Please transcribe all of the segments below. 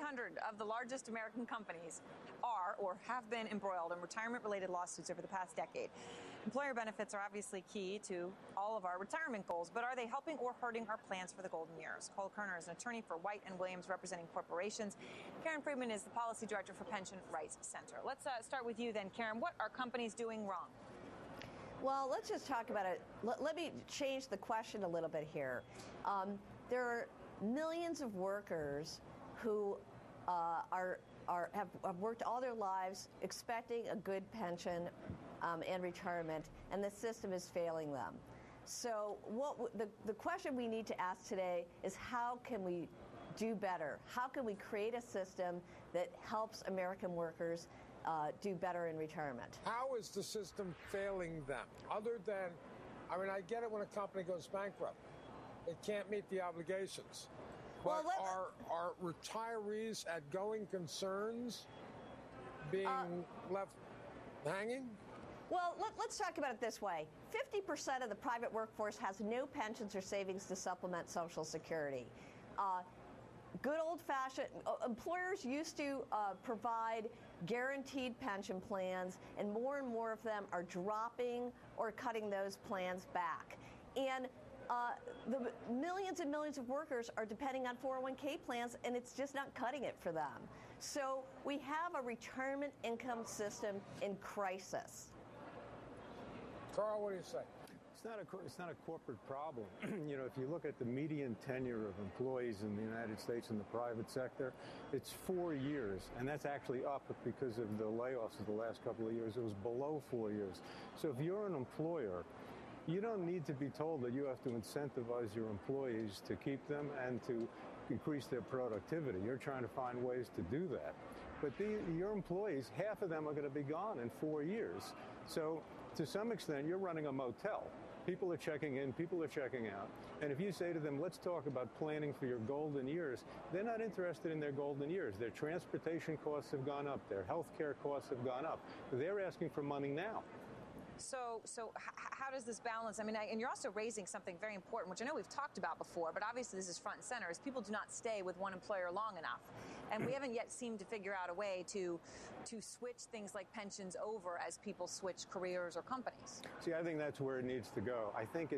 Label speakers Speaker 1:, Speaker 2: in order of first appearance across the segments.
Speaker 1: 800 of the largest American companies are or have been embroiled in retirement-related lawsuits over the past decade. Employer benefits are obviously key to all of our retirement goals, but are they helping or hurting our plans for the golden years? Carl Koerner is an attorney for White & Williams representing corporations. Karen Friedman is the policy director for Pension Rights Center. Let's start with you then, Karen. What are companies doing wrong?
Speaker 2: Well, let's just talk about it. Let me change the question a little bit here. There are millions of workers who have worked all their lives expecting a good pension and retirement, and the system is failing them. So the question we need to ask today is, how can we do better? How can we create a system that helps American workers do better in retirement?
Speaker 3: How is the system failing them? Other than, I get it when a company goes bankrupt. It can't meet the obligations. But are retirees at going concerns being left hanging?
Speaker 2: Well, let's talk about it this way. 50% of the private workforce has no pensions or savings to supplement Social Security. Good old-fashioned employers used to provide guaranteed pension plans, and more of them are dropping or cutting those plans back. And the millions and millions of workers are depending on 401k plans, and it's just not cutting it for them. So we have a retirement income system in crisis.
Speaker 3: Carl, what do you say?
Speaker 4: It's not a corporate problem. If you look at the median tenure of employees in the United States in the private sector, it's 4 years, and that's actually up because of the layoffs of the last couple of years. It was below 4 years. So if you're an employer, you don't need to be told that you have to incentivize your employees to keep them and to increase their productivity. You're trying to find ways to do that. But your employees, half of them are going to be gone in 4 years. So to some extent, you're running a motel. People are checking in, people are checking out. And if you say to them, let's talk about planning for your golden years, they're not interested in their golden years. Their transportation costs have gone up. Their health care costs have gone up. They're asking for money now.
Speaker 1: So how does this balance? And you're also raising something very important, which I know we've talked about before, but obviously this is front and center, is people do not stay with one employer long enough. And we haven't yet seemed to figure out a way to switch things like pensions over as people switch careers or companies.
Speaker 4: See, I think that's where it needs to go. I think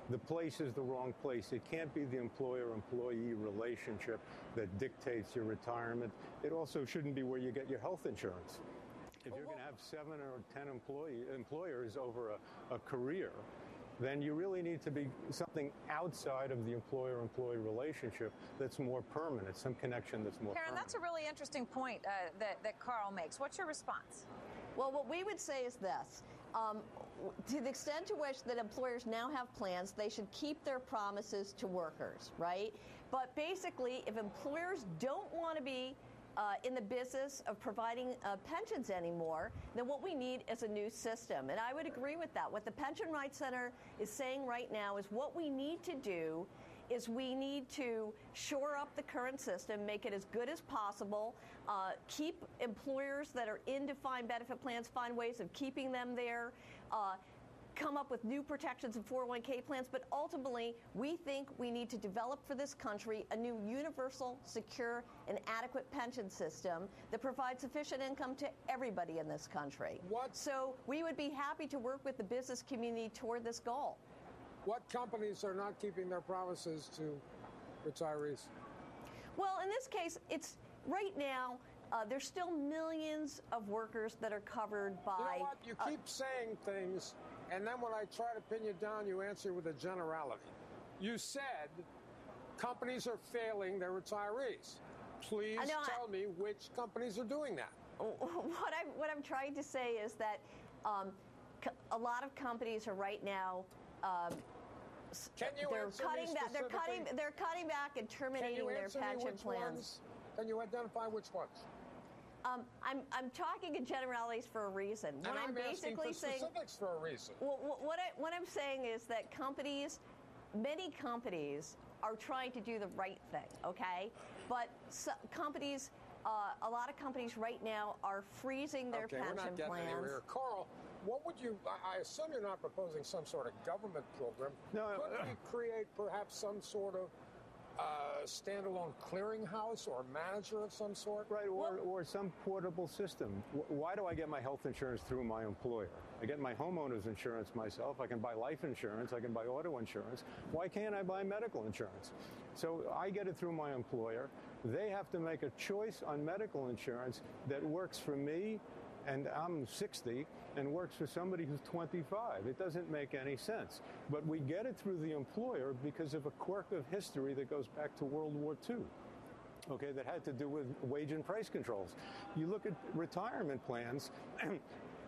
Speaker 4: the place is the wrong place. It can't be the employer-employee relationship that dictates your retirement. It also shouldn't be where you get your health insurance. If you're going to have 7 or 10 employers over a career, then you really need to be something outside of the employer-employee relationship that's more permanent, some connection that's more permanent.
Speaker 1: Karen, that's a really interesting point that Carl makes. What's your response?
Speaker 2: Well, what we would say is this. To the extent to which that employers now have plans, they should keep their promises to workers, right? But basically, if employers don't want to be in the business of providing pensions anymore, then what we need is a new system. And I would agree with that. What the Pension Rights Center is saying right now is what we need to do is we need to shore up the current system, make it as good as possible, keep employers that are in defined benefit plans, find ways of keeping them there, come up with new protections in 401k plans, but ultimately we think we need to develop for this country a new universal, secure, and adequate pension system that provides sufficient income to everybody in this country. So we would be happy to work with the business community toward this goal.
Speaker 3: What companies are not keeping their promises to retirees?
Speaker 2: Well, in this case, it's right now, there's still millions of workers that are covered by...
Speaker 3: You know what? You keep saying things, and then when I try to pin you down, you answer with a generality. You said companies are failing their retirees. Please tell me which companies are doing that.
Speaker 2: What I'm trying to say is that a lot of companies are right now... they're cutting back and terminating their pension plans.
Speaker 3: Can you identify which ones?
Speaker 2: I'm talking in generalities for a reason.
Speaker 3: And I'm basically asking for specifics for a reason.
Speaker 2: Well, what I'm saying is that many companies are trying to do the right thing, okay? But a lot of companies right now are freezing their pension plans.
Speaker 3: Okay, we're not getting anywhere. Carl, what would you, I assume you're not proposing some sort of government program.
Speaker 4: No.
Speaker 3: Could we create perhaps some sort of a standalone clearinghouse or manager of some sort?
Speaker 4: Right, or some portable system. Why do I get my health insurance through my employer? I get my homeowner's insurance myself. I can buy life insurance. I can buy auto insurance. Why can't I buy medical insurance? So I get it through my employer. They have to make a choice on medical insurance that works for me, and I'm 60, and works for somebody who's 25. It doesn't make any sense. But we get it through the employer because of a quirk of history that goes back to World War II. Okay, that had to do with wage and price controls. You look at retirement plans,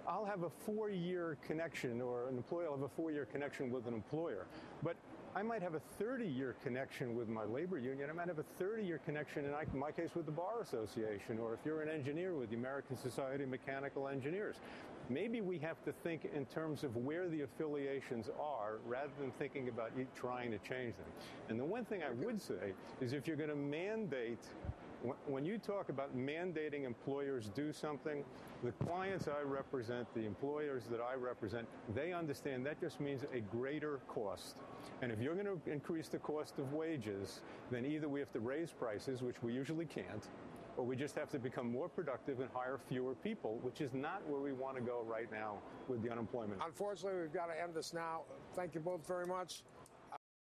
Speaker 4: I'll have a 4-year connection, or an employer will have a 4-year connection with an employer. But I might have a 30-year connection with my labor union. I might have a 30-year connection, in my case, with the Bar Association, or if you're an engineer, with the American Society of Mechanical Engineers. Maybe we have to think in terms of where the affiliations are rather than thinking about trying to change them. And the one thing I would say is if you're going to mandate, when you talk about mandating employers do something, the clients I represent, the employers that I represent, they understand that just means a greater cost. And if you're going to increase the cost of wages, then either we have to raise prices, which we usually can't, or we just have to become more productive and hire fewer people, which is not where we want to go right now with the unemployment.
Speaker 3: Unfortunately, we've got to end this now. Thank you both very much.